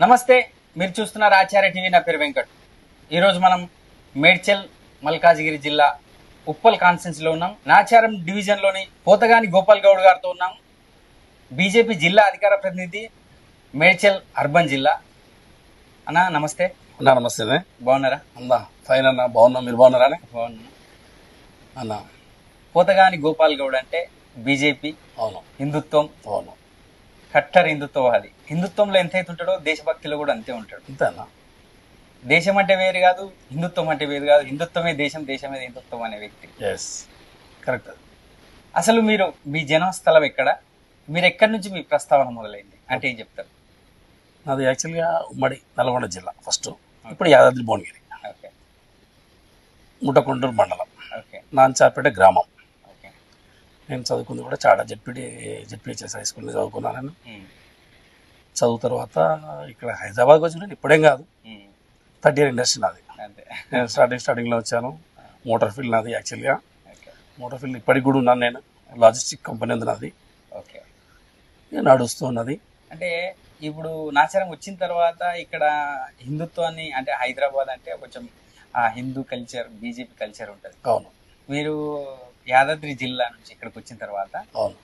నమస్తే, మీరు చూస్తున్నారు ఆచార్య టీవీ. నా పేరు వెంకట్. ఈరోజు మనం మేడ్చల్ మల్కాజిగిరి జిల్లా ఉప్పల్ కాన్స్టిట్యున్సీలో ఉన్నాం. నాచారం డివిజన్లోని పోతగాని గోపాల్ గౌడ్ గారితో ఉన్నాం. బీజేపీ జిల్లా అధికార ప్రతినిధి, మేడ్చల్ అర్బన్ జిల్లా. అన్నా నమస్తే. అన్నా నమస్తే. బాగున్నారా? అన్నా ఫైన్ అన్న, బాగున్నా. మీరు బాగున్నారా? బాగున్నా అన్నా. పోతగాని గోపాల్ గౌడ్ అంటే బీజేపీ, అవును, హిందుత్వం, అవును, కట్టర్ హిందుత్వవాది. హిందుత్వంలో ఎంతైతే ఉంటాడో దేశభక్తిలో కూడా అంతే ఉంటాడు. అంతేనా? దేశం అంటే వేరు కాదు, హిందుత్వం అంటే వేరు కాదు. హిందుత్వమే దేశం, దేశమే హిందుత్వం అనే వ్యక్తి. Yes, correct. అసలు మీరు మీ జన్మస్థలం ఎక్కడ? మీరు ఎక్కడి నుంచి మీ ప్రస్తావన మొదలైంది అంటే ఏం చెప్తారు? నాది యాక్చువల్గా ఉమ్మడి నల్గొండ జిల్లా ఫస్ట్, ఇప్పుడు యాదాద్రి భువనగిరి, ఓకే ముట్టకొండూరు మండలం, ఓకే నాంచాపేట గ్రామం. ఓకే. నేను చదువుకుంది కూడా చాలా జెడ్పీహెచ్ఎస్ హై స్కూల్లో చదువుకున్నాను. నేను చదువు తర్వాత ఇక్కడ హైదరాబాద్కి వచ్చి నేను ఇప్పుడేం కాదు, 30 year ఇండస్ట్రీ నాది. అంతే. నేను స్టార్టింగ్లో వచ్చాను. మోటార్ ఫీల్డ్ నాది యాక్చువల్గా. ఓకే మోటార్ ఫీల్డ్ ఇప్పటికి కూడా ఉన్నాను నేను. లాజిస్టిక్ కంపెనీ ఉంది నాది, ఓకే. నడుస్తూ ఉన్నది. అంటే ఇప్పుడు నాచారం వచ్చిన తర్వాత ఇక్కడ హిందుత్వాన్ని, అంటే హైదరాబాద్ అంటే కొంచెం ఆ హిందూ కల్చర్, బీజేపీ కల్చర్ ఉంటుంది. అవును, మీరు యాదాద్రి జిల్లా నుంచి ఇక్కడికి వచ్చిన తర్వాత అవును.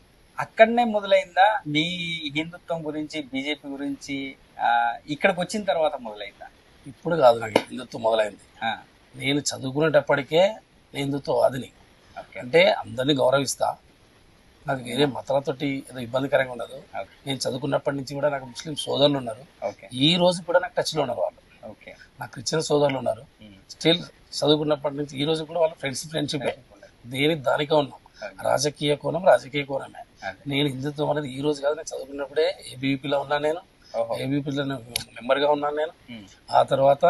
అక్కడనే మొదలైందా మీ హిందుత్వం గురించి, బీజేపీ గురించి ఇక్కడికి వచ్చిన తర్వాత మొదలైందా? ఇప్పుడు కాదు, నాకు హిందుత్వం మొదలైంది. ఆ, నేను చదువుకునేటప్పటికే నేను హిందుత్వవాదిని. ఓకే అంటే అందరినీ గౌరవిస్తా. నాకు వేరే మతాలతోటి ఏదో ఇబ్బందికరంగా ఉండదు. ఓకే నేను చదువుకున్నప్పటి నుంచి కూడా నాకు ముస్లిం సోదరులు ఉన్నారు. ఓకే ఈ రోజు కూడా నాకు టచ్లో ఉన్నారు వాళ్ళు. ఓకే. నాకు క్రిస్టియన్ సోదరులు ఉన్నారు. స్టిల్ చదువుకున్నప్పటి నుంచి ఈ రోజు కూడా వాళ్ళ ఫ్రెండ్షిప్ దేనికి దానికే ఉన్నాం. రాజకీయ కోణం రాజకీయ కోణమే. నేను హిందుత్వం అనేది ఈ రోజు కాదు, నేను చదువుకున్నప్పుడే ఏబీవీపీలో ఉన్నాను. నేను ఏబీవీపీలో మెంబర్గా ఉన్నాను. నేను ఆ తర్వాత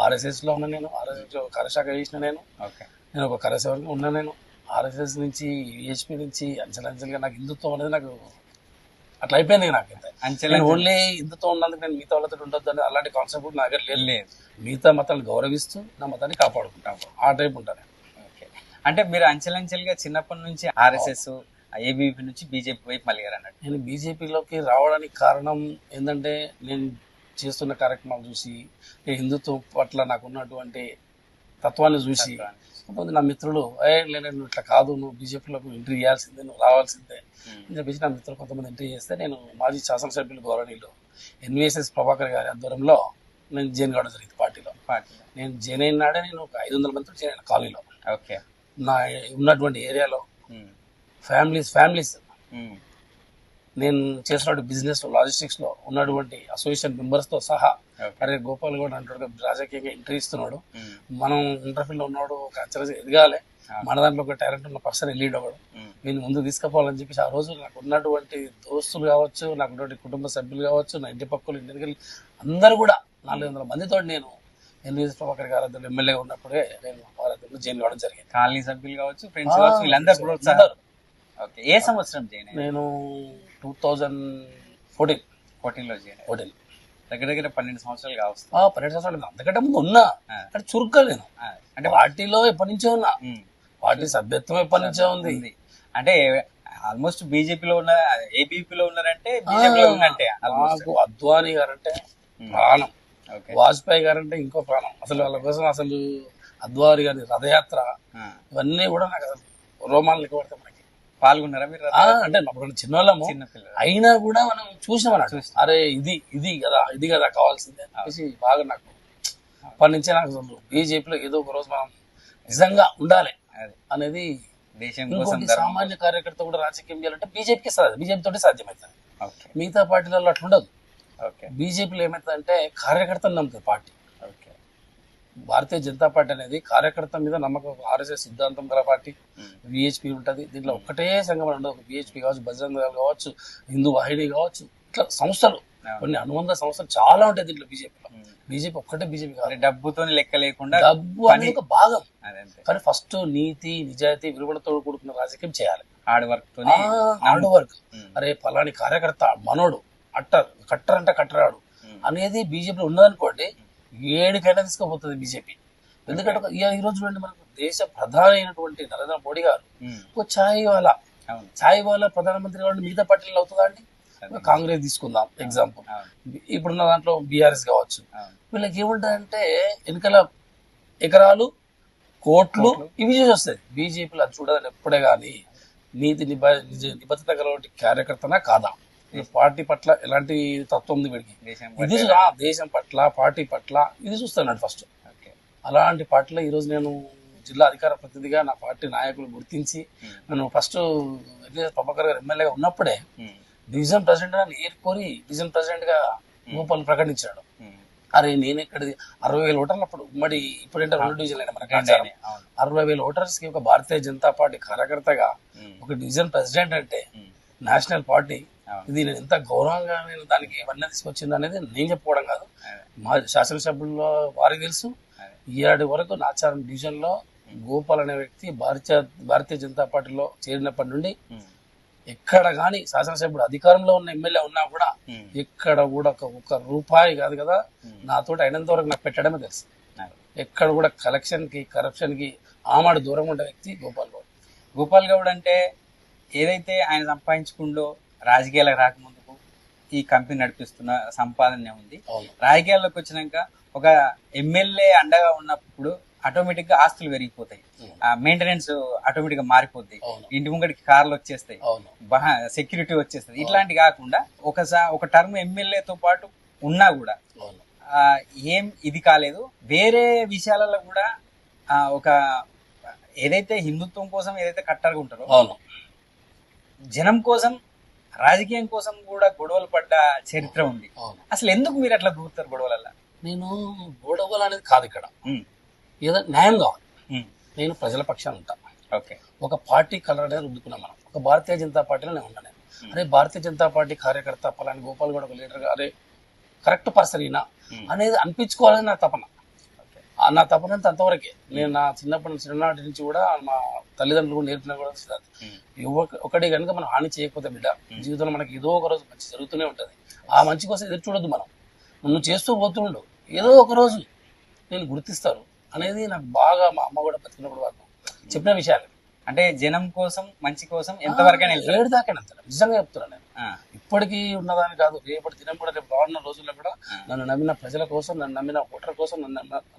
ఆర్ఎస్ఎస్లో ఉన్నాను. నేను ఆర్ఎస్ఎస్ కార్యశాఖ చేసిన నేను ఒక కార్యసేవగా ఉన్నాను. నేను ఆర్ఎస్ఎస్ నుంచి విహెచ్పి నుంచి అంచెలంచెలుగా నాకు హిందుత్వం అనేది నాకు అట్లా అయిపోయింది. నాకు ఓన్లీ హిందుత్వం ఉన్నందుకు నేను మిగతా వాళ్ళతో ఉండొద్దు అని అలాంటి కాన్సెప్ట్ కూడా నా దగ్గర లేదు. మిగతా మతాలను గౌరవిస్తూ నా మతాన్ని కాపాడుకుంటాను. ఆ టైప్ ఉంటాను. ఓకే. అంటే మీరు అంచెలంచెలుగా చిన్నప్పటి నుంచి ఆర్ఎస్ఎస్, ఏబీవీపీ నుంచి బీజేపీ వైపు మళ్ళీగారు అన్నట్టు. నేను బీజేపీలోకి రావడానికి కారణం ఏంటంటే, నేను చేస్తున్న కార్యక్రమాలు చూసి, హిందుత్వం పట్ల నాకు ఉన్నటువంటి తత్వాన్ని చూసి కొంతమంది నా మిత్రులు నేను ఇట్లా కాదు, నువ్వు బీజేపీలోకి ఎంట్రీ చేయాల్సిందే, నువ్వు రావాల్సిందే అని చెప్పేసి నా మిత్రులు కొంతమంది ఎంట్రీ చేస్తే, నేను మాజీ శాసనసభ్యులు గౌరవనీయులు ఎన్వీఎస్ఎస్ ప్రభాకర్ గారి ఆధ్వర్యంలో నేను జాయిన్ కావడం జరిగింది పార్టీలో. నేను జాయిన్ అయిన నాడే నేను ఒక 500 మందితో జాయిన్ అయిన కాలనీలో. ఓకే. నా ఉన్నటువంటి ఏరియాలో ఫ్యామిలీస్ నేను చేస్తున్న బిజినెస్ లాజిస్టిక్స్ లో ఉన్నటువంటి అసోసియేషన్ మెంబర్స్ తో సహా, అరే గోపాల్ గౌడ్ అంటాడు రాజకీయంగా ఎంట్రీ ఇస్తున్నాడు, మనం ఇంటర్ఫీల్డ్ లో ఉన్నాడు, ఒక అంచనా ఎదగాలి, మన దాంట్లో ఒక టాలెంట్ ఉన్న పర్సన్ లీడ్ అవ్వడు, నేను ముందు తీసుకుపోవాలని చెప్పేసి ఆ రోజు నాకు ఉన్నటువంటి దోస్తులు కావచ్చు, నాకు ఉన్నటువంటి కుటుంబ సభ్యులు కావచ్చు, నా ఇంటి పక్కలు ఇంటికి అందరూ కూడా 400 మందితో నేను ఎన్వీఎస్ ప్రభాకర్ గారు ఎమ్మెల్యేగా ఉన్నప్పుడే నేను వారి జైలు కావడం జరిగింది. కాలనీ సభ్యులు కావచ్చు, ఫ్రెండ్స్ కావచ్చు, వీళ్ళందరూ ప్రోత్సాహం. ఓకే. ఏ సంవత్సరం జాయిన్ అయ్యారు? నేను 2014లో జాయిన్. దగ్గర దగ్గర 12 సంవత్సరాలు కావచ్చు. 12 సంవత్సరాలు అంతకంటే ముందు ఉన్నా, అంటే చురుగ్గా నేను అంటే పార్టీలో ఎప్పటి నుంచో ఉన్నా. పార్టీ సభ్యత్వం ఎప్పటి నుంచో ఉంది. అంటే ఆల్మోస్ట్ బీజేపీలో ఉన్న, ఏబీపీలో ఉన్నారంటే బీజేపీలో ఉన్నట్టే. నాకు అద్వానీ గారంటే ప్రాణం, వాజ్పేయి గారంటే ఇంకో ప్రాణం. అసలు వాళ్ళ కోసం అసలు అద్వానీ గారి రథయాత్ర ఇవన్నీ కూడా నాకు అసలు రోమాలు పడతాయి. మనకి పాల్గొన్నారా మీరు? అంటే అప్పుడు చిన్నవాళ్ళము, అయినా కూడా మనం చూసినాం అన్నట్టు, అరే ఇది కదా కావాల్సిందే అనేసి బాగా నాకు అప్పటి నుంచే నాకు అసలు బీజేపీలో ఏదో ఒక రోజు మనం నిజంగా ఉండాలి అనేది. ఇంకోటి, సామాన్య కార్యకర్త కూడా రాజకీయం చేయాలంటే బీజేపీకి బీజేపీ తోటి సాధ్యమవుతుంది. మిగతా పార్టీలలో అట్లా ఉండదు. బీజేపీలో ఏమవుతుందంటే కార్యకర్తలు నమ్ముతుంది పార్టీ. భారతీయ జనతా పార్టీ అనేది కార్యకర్త మీద నమ్మకం. ఆర్ఎస్ఎస్ సిద్ధాంతం గల పార్టీ. విహెచ్పి ఉంటుంది, దీంట్లో ఒక్కటే సంఘం ఉండదు. విహెచ్పి కావచ్చు, బజరంగ దళ్ కావచ్చు, హిందూ వాహిని కావచ్చు, ఇట్లా సంస్థలు, కొన్ని అనుబంధ సంస్థలు చాలా ఉంటాయి దీంట్లో. బీజేపీ ఒక్కటే బీజేపీ కాదు. డబ్బుతో లెక్క లేకుండా, డబ్బు అనేది ఒక భాగం, కానీ ఫస్ట్ నీతి నిజాయితీ విలువలతో కూడుకున్న రాజకీయం చేయాలి. Hard work. అరే పలాని కార్యకర్త మనోడు కట్టర్ అంటే కట్టరాడు అనేది బీజేపీలో ఉన్నదనుకోండి, ఏడికైనా తీసుకుపోతుంది బీజేపీ. ఎందుకంటే ఈ రోజు చూడండి, మనకు దేశ ప్రధాని అయినటువంటి నరేంద్ర మోడీ గారు ఒక ఛాయ్ వాలా ప్రధానమంత్రి కాబట్టి మిగతా పార్టీలు అవుతుందా అండి? మాట్లాడుతుంది. కాంగ్రెస్ తీసుకుందాం ఎగ్జాంపుల్, ఇప్పుడున్న దాంట్లో బీఆర్ఎస్ కావచ్చు. వీళ్ళకి ఏముంటదంటే వెనకాల ఎకరాలు, కోట్లు ఇవి చేసి వస్తాయి. బీజేపీలో అది చూడాలని ఎప్పుడే కానీ నీతి నిబద్ధత గలవాటి కార్యకర్తనా కాదా, ఈ పార్టీ పట్ల ఎలాంటి తత్వం ఉంది వీడికి, ఇది దేశం పట్ల పార్టీ పట్ల ఇది చూస్తున్నాడు ఫస్ట్. అలాంటి పార్టీలో ఈరోజు నేను జిల్లా అధికార ప్రతినిధిగా నా పార్టీ నాయకులు గుర్తించి నన్ను ఫస్ట్ ప్రభాకర్ గారు ఎమ్మెల్యేగా ఉన్నప్పుడే డివిజన్ ప్రెసిడెంట్ గా ఏర్కోరి డివిజన్ ప్రెసిడెంట్ గా గోపాల్ ప్రకటించాడు. అరే నేను ఎక్కడిది 60,000 ఓటర్లు అప్పుడు ఉమ్మడి, ఇప్పుడంటే 2 డివిజన్లు అయినా మనకి 60,000 ఓటర్స్ కి ఒక భారతీయ జనతా పార్టీ కార్యకర్తగా ఒక డివిజన్ ప్రెసిడెంట్ అంటే నేషనల్ పార్టీ, ఇది నేను ఎంత గౌరవంగా నేను దానికి ఏమన్నా తీసుకొచ్చింది అనేది నేను చెప్పుకోవడం కాదు, మా శాసనసభ్యుల్లో వారికి తెలుసు. ఈనాటి వరకు నాచారం డివిజన్ లో గోపాల్ అనే వ్యక్తి భారతీయ జనతా పార్టీలో చేరినప్పటి నుండి ఎక్కడ గాని శాసనసభ్యుడు అధికారంలో ఉన్న ఎమ్మెల్యే ఉన్నా కూడా ఎక్కడ కూడా ఒక్క రూపాయి కాదు కదా నాతోటి అయినంత వరకు నాకు పెట్టడమే తెలుసు. ఎక్కడ కూడా కలెక్షన్ కి కరప్షన్ కి ఆమాడు దూరం ఉండే వ్యక్తి గోపాల్ గౌడ్. గోపాల్ గౌడ్ అంటే ఏదైతే ఆయన సంపాదించుకుండో రాజకీయాలకు రాకముందుకు ఈ కంపెనీ నడిపిస్తున్న సంపాదన ఉంది. రాజకీయాల్లోకి వచ్చినాక ఒక ఎమ్మెల్యే అండగా ఉన్నప్పుడు ఆటోమేటిక్ గా ఆస్తులు పెరిగిపోతాయి, మెయింటెనెన్స్ ఆటోమేటిక్ గా మారిపోతాయి, ఇంటి ముంగడికి కార్లు వచ్చేస్తాయి, సెక్యూరిటీ వచ్చేస్తుంది. ఇట్లాంటి కాకుండా ఒక టర్మ్ ఎమ్మెల్యేతో పాటు ఉన్నా కూడా ఏం ఇది కాలేదు. వేరే విషయాలలో కూడా ఒక ఏదైతే హిందుత్వం కోసం ఏదైతే కట్టరగా ఉంటారో జనం కోసం రాజకీయం కోసం కూడా గొడవలు పడ్డ చరిత్ర ఉంది. అసలు ఎందుకు మీరు అట్లా దూరుతారు గొడవలల్లా? నేను గొడవలు అనేది కాదు ఇక్కడ, ఏదో న్యాయం కావాలి. నేను ప్రజల పక్షాన్ని ఉంటా. ఒక పార్టీ కలర్ అనేది రుద్దుకున్నాం మనం, ఒక భారతీయ జనతా పార్టీలో నేను ఉన్నాను. అరే భారతీయ జనతా పార్టీ కార్యకర్త పలాని గోపాల్ గౌడ్ ఒక లీడర్ గా అరే కరెక్ట్ పర్సన్ ఈయన అనేది అనిపించుకోవాలని నా తపన. నా తపనంత అంతవరకే. నేను నా చిన్ననాటి నుంచి కూడా మా తల్లిదండ్రులు కూడా నేర్పిన కూడా ఒకటి కనుక మనం హాని చేయకపోతే బిడ్డ జీవితంలో మనకి ఏదో ఒక రోజు మంచి జరుగుతూనే ఉంటది. ఆ మంచి కోసం ఎదురు చూడొద్దు, మనం నువ్వు చేస్తూ పోతుండు ఏదో ఒక రోజు నేను గుర్తిస్తారు అనేది నాకు బాగా మా అమ్మ కూడా బతికినప్పుడు వాళ్ళు చెప్పిన విషయాలు. అంటే జనం కోసం మంచి కోసం ఎంతవరకైనా ఏడు దాకా నిజంగా చెప్తున్నాను నేను. ఇప్పటికీ ఉన్నదాని కాదు, రేపటి దినం కూడా రేపు రానున్న రోజుల్లో కూడా నన్ను నమ్మిన ప్రజల కోసం, నన్ను నమ్మిన ఓటర్ కోసం,